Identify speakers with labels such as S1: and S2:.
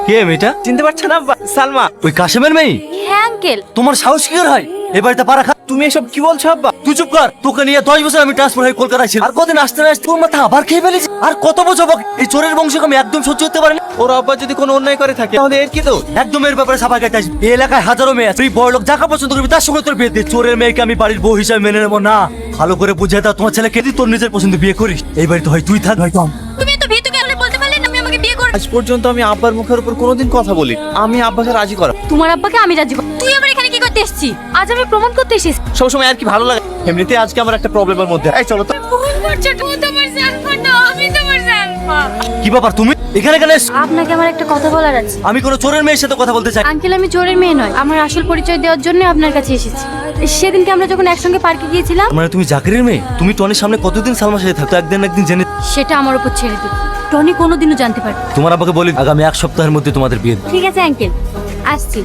S1: কে মেয়েটা?
S2: চিনতে পারছেন আব্বা? সালমা।
S1: ওই কাশেমের মেয়ে?
S3: হ্যাঁ আঙ্কেল।
S1: তোমার সাহস কি করে হয় এ বাড়িতে পা রাখা?
S2: তুমি এসব কি বলছো আব্বা?
S1: তুই চুপ কর। তোকে নিয়ে 10 বছর আমি ট্রান্সফার হয়ে কলকাতায় ছিলাম, আর কদিন আসতে না আসতে তোর মাথা আবার খেয়ে ফেলেছি। আর কত বছর বাকি? এই চোরের বংশকে আমি একদম সহ্য করতে পারি না।
S2: ওর আব্বা যদি কোনো অন্যায় করে থাকে তাহলে এর কি দোষ?
S1: একদম এর ব্যাপারে সাফাই গাইতে আসবি। এই এলাকায় হাজারো মেয়ে আছে, তুই বড় লোক যাকে পছন্দ করবি তার সঙ্গে তোর বিয়ে দে। চোরের মেয়েকে আমি বাড়ির বউ হিসাবে মেনে নেবো না। ভালো করে বুঝে দাও তোমার ছেলেকে, তুই তোর নিজের পছন্দ বিয়ে করিস। এই বাড়িতে হয় তুই থাক হয়তো
S3: তুমি তো ভীতুকে আপনি বলতে পারলেন আমি আমাকে বিয়ে করব।
S2: আজ পর্যন্ত আমি আব্বার মুখের উপর কোনোদিন কথা বলি। আমি আব্বাকে রাজি করা।
S3: তোমার আব্বাকে আমি রাজি করব। তুই আমার এখানে কি করতে এসেছিস? আজ আমি প্রমাণ করতে এসেছি।
S2: সবসময় আর কি ভালো লাগে। এমনিতে আজকে আমার একটা প্রবলেমের মধ্যে। এই চলো তো।
S3: ভুল করছো, তুমি তোমার জানবা না, আমি তোমার জানবা।
S1: কি ব্যাপার তুমি এখানে কেন এসেছো?
S3: আপনাকে আমার একটা কথা বলার আছে।
S1: আমি কোনো চোরের মেয়ের সাথে কথা বলতে চাই।
S3: আঙ্কেল আমি চোরের মেয়ে নয়, আমার আসল পরিচয় দেওয়ার জন্য আপনার কাছে এসেছি। সেদিনকে আমরা যখন একসঙ্গে পার্কে গিয়েছিলাম।
S1: মানে তুমি জাকিরের মেয়ে? তুমি টনির সামনে কতদিন সালমার সাথে থাকতো, একদিন একদিন জেনে।
S3: সেটা আমার উপর ছেড়ে দিন, টনি কোনোদিনও জানতে পারবে না।
S1: তোমার আব্বাকে বলি আগামী 1 সপ্তাহের মধ্যে তোমাদের বিয়ে।
S3: ঠিক আছে আঙ্কেল, আসছি।